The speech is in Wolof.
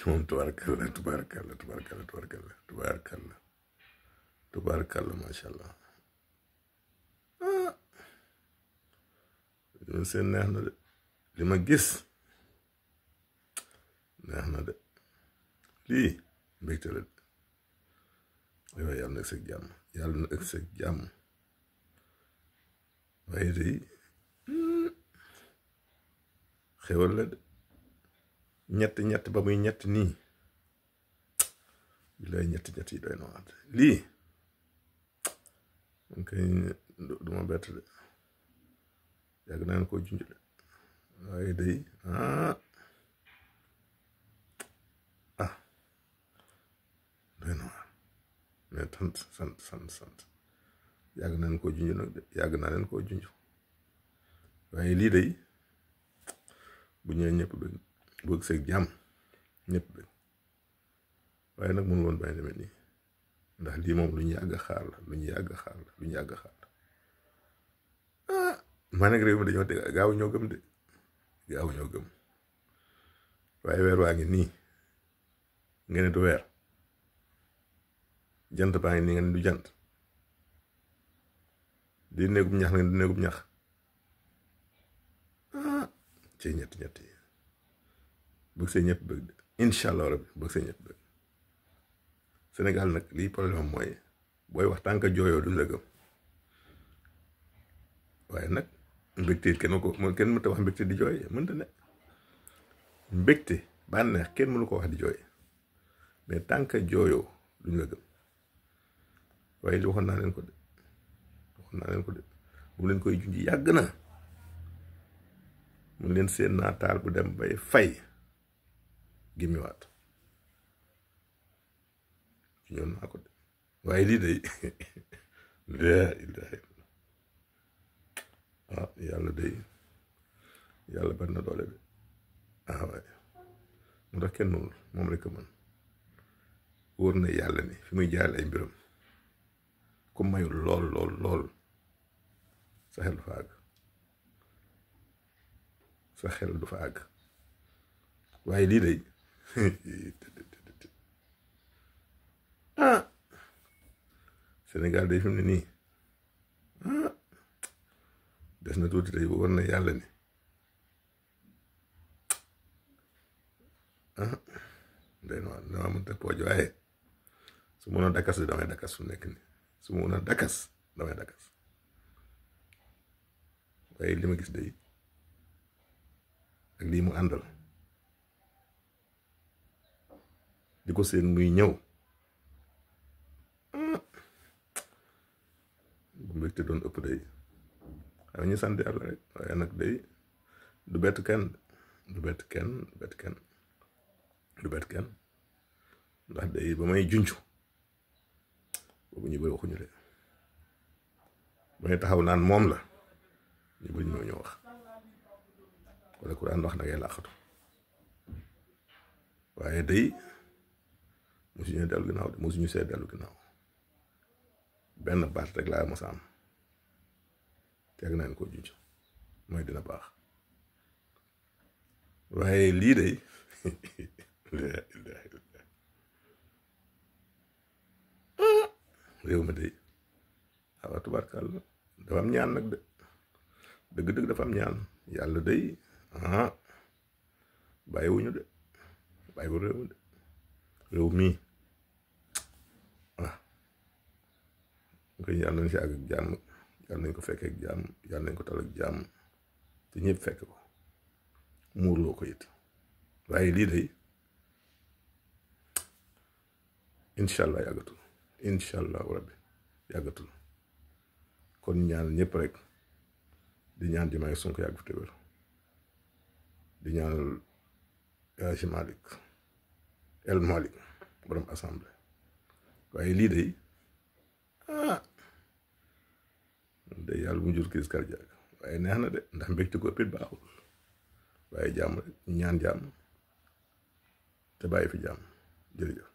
moom tubaarkalla macha allah li seen neex na de li ma gis neex na de lii mbégte la de waaye yàlla na ëgg seeg jàmm yàlla na ëgg seeg jàmm waaye day xewal la de ñett ba muy ñett nii bilaay ñett yi doy na waat lii man kay duma bett de yàgg naa leen koo junj de waaye day doy na waar mais sant yàgg naa leen koo junj nag de yàgg naa leen koo junj waaye lii day bu ñëwee ñëpp bëgg bëgg seeg jàmm ñëpp bëgg waaye nag mënu woon bàyyi demee nii ndax lii moom lu ñu yàgg xaar la lu ñu yàgg xaar la maa nag réew mi dañoo te gaaw ñoo gëm de gaaw ñoo gëm waaye weer waa ngi nii nga ne du weer jant baa ngi nii nga ne du jant di néegum ñax nga ne du néegum ñax ci ñett yi bëgg see ñëpp bëgg de incha allah rabbi bëgg see ñëpp bëgg Sénégal nag lii problème mooy booy wax tànk jooyoo duñ la gëm waaye nag mbégte kenn mënta wax mbégte di jooy mënta ne mbégte bànneex kenn mënu ko wax di jooy mais tànk jooyoo duñ la gëm waaye li waxoon naa leen ko de bu leen koy junj yàgg na mun leen seen naataal bu dem bay fay gimmiwaat ci ñoon naa ko de waaye lii day yàlla day yàlla bari na doole de waaye mu tax kenn mënul moom rek a mën wóor na yàlla ni fi muy jaarale ay mbiram ku mayul lool sa xel du fa àgg sa xel du fa àgg waaye lii day Sénégal day fi mu ne nii des na tuuti day war na yàlla ni day na dama mënta pooj waaye su mun a dakas de damay dakas fu nekk ni su mun a dakas damay dakas waaye li ma gis day ak lii mu àndal di ko seen muy ñëw bu mbégte doon ëpp day xam ñu sant yàlla rek waaye nag day du bett kenn ndax day ba may junju boobu ñu bëri waxuñu de ba may taxaw naan moom la ñu bëri ñoo wax wala ku daan wax na ngay làqatu waaye day mosuñu dellu ginnaaw de mosuñu see dellu ginnaaw benn baat rek laa mos a am teg nañ ko junj mooy dina baax waaye lii day réew mi day waaw tubaarkàlla dafa am ñaan nag de dëgg-dëgg dafa am ñaan yàlla day bàyyiwuñu de bàyyiwu réew mi de réew mii koy yàlla nañ si àgg ak jàmm yàlla nañ ko fekkee ak jàmm yàlla nañ ko tal ak jàmm te ñëpp fekk ko muurloo ko it waaye lii day incha allah yàggatul incha allah rabbi yàggatul kon ñaan ñëpp rek di ñaan Diomaye Sonko yàgg fi te wér di ñaanal El Malick borom assemblée waaye lii day day yàlla mu jur crise cardiaque waaye neex na de ndax mbégte ko ëppit baaxul waaye jàmm rek ñaan jàmm te bàyyi fi jàmm jërëjëf